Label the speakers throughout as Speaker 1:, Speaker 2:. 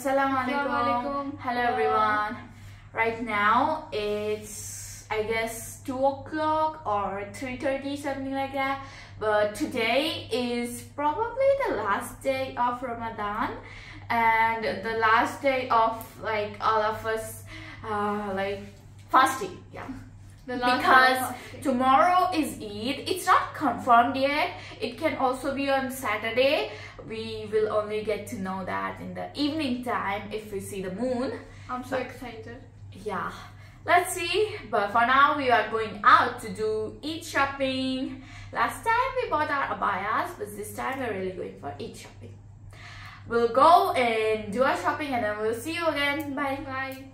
Speaker 1: Assalamualaikum. Hello everyone. Right now it's I guess 2 o'clock or 3:30, something like that. But today is probably the last day of Ramadan and the last day of like all of us like fasting. Yeah. Because tomorrow is Eid. It's not confirmed yet. It can also be on Saturday. We will only get to know that in the evening time if we see the moon.
Speaker 2: I'm so excited.
Speaker 1: Yeah, let's see. But for now we are going out to do Eid shopping. Last time we bought our abayas, but this time we're really going for Eid shopping. We'll go and do our shopping and then we'll see you again. Bye.
Speaker 2: Bye.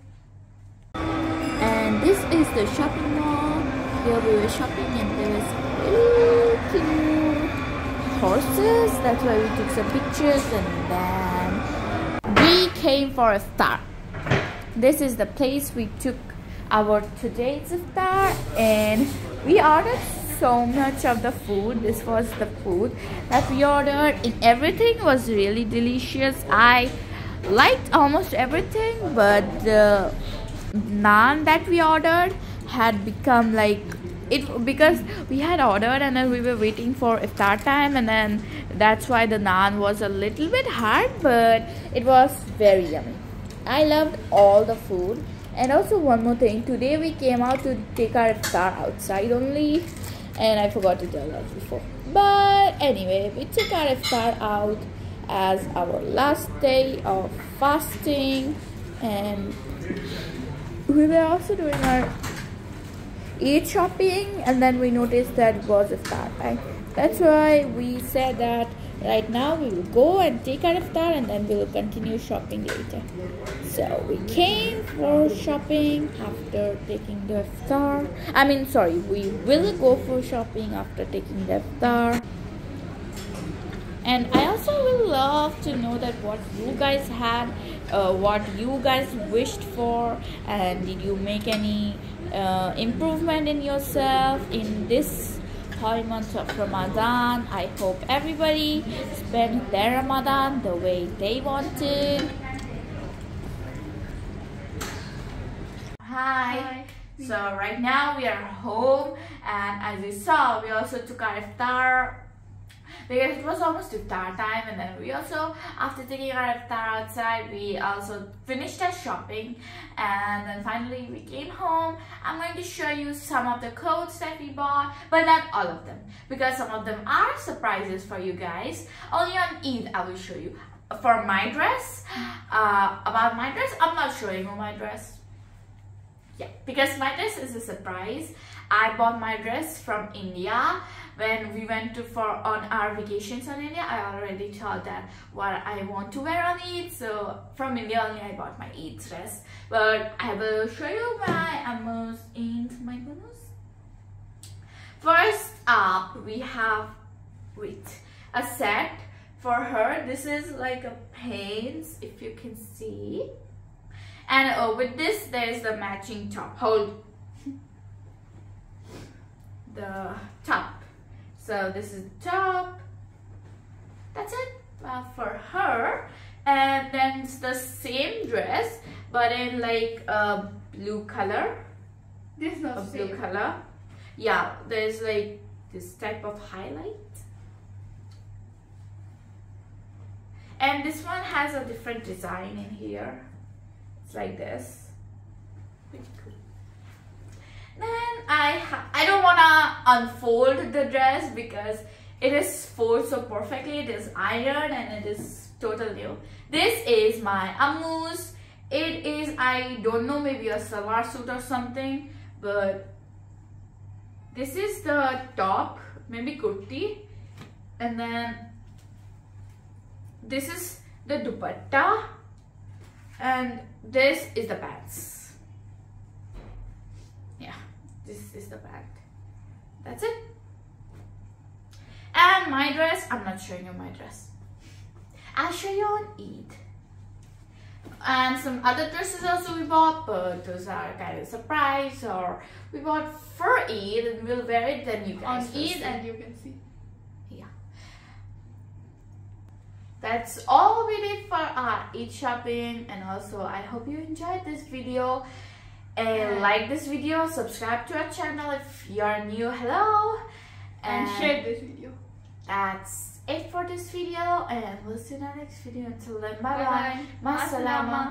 Speaker 1: And this is the shopping mall. Here we were shopping and there was really cute horses. That's why we took some pictures and then we came for a iftar. This is the place we took our today's iftar and we ordered so much of the food. This was the food that we ordered and everything was really delicious. I liked almost everything, but the naan that we ordered had become like it because we had ordered and then we were waiting for iftar time, and then that's why the naan was a little bit hard, but it was very yummy. I loved all the food. And also one more thing, today we came out to take our iftar outside only, and I forgot to tell that before. But anyway, we took our iftar out as our last day of fasting, and we were also doing our Eid shopping, and then we noticed that it was iftar time. That's why we said that right now we will go and take our iftar and then we will continue shopping later. So we came for shopping after taking the iftar. We will go for shopping after taking the iftar. And I also will love to know that what you guys had, what you guys wished for, and did you make any improvement in yourself in this holy month of Ramadan. I hope everybody spent their Ramadan the way they wanted. Hi. So right now we are home, and as you saw, we also took our iftar because it was almost iftar time, and then we also, after taking our iftar outside, we also finished our shopping, and then finally we came home. I'm going to show you some of the clothes that we bought, but not all of them because some of them are surprises for you guys. Only on Eid I will show you. For my dress, about my dress, I'm not showing you my dress. Yeah, because my dress is a surprise. I bought my dress from India when we went on our vacations on India. I already thought that what I want to wear on Eid, so from India only I bought my Eid dress. But I will show you my amus and my bonus. First up, we have a set for her. This is like a pants, if you can see. And with this, there is the matching top. Hold the top. So this is the top. That's it for her. And then it's the same dress, but in like a blue color.
Speaker 2: This is not
Speaker 1: blue color. Yeah, there's like this type of highlight. And this one has a different design in here. It's like this. Pretty cool. Then I don't wanna unfold the dress because it is folded so perfectly. It is ironed and it is totally new. This is my amus. It is, I don't know, maybe a salwar suit or something, but this is the top, maybe kurti, and then this is the dupatta, and this is the pants. Yeah, this is the pant. That's it. And my dress, I'm not showing you my dress. I'll show you on Eid. And some other dresses also we bought, but those are kind of surprise, or we bought for Eid and we'll wear it, then you guys
Speaker 2: on Eid and you can see.
Speaker 1: Yeah. that's all we did for our Eid shopping. And also I hope you enjoyed this video, and like this video, subscribe to our channel if you're new. Hello,
Speaker 2: and share this video.
Speaker 1: That's it for this video, and we'll see you in our next video. Until then, bye bye.
Speaker 2: Bye.
Speaker 1: Masalama.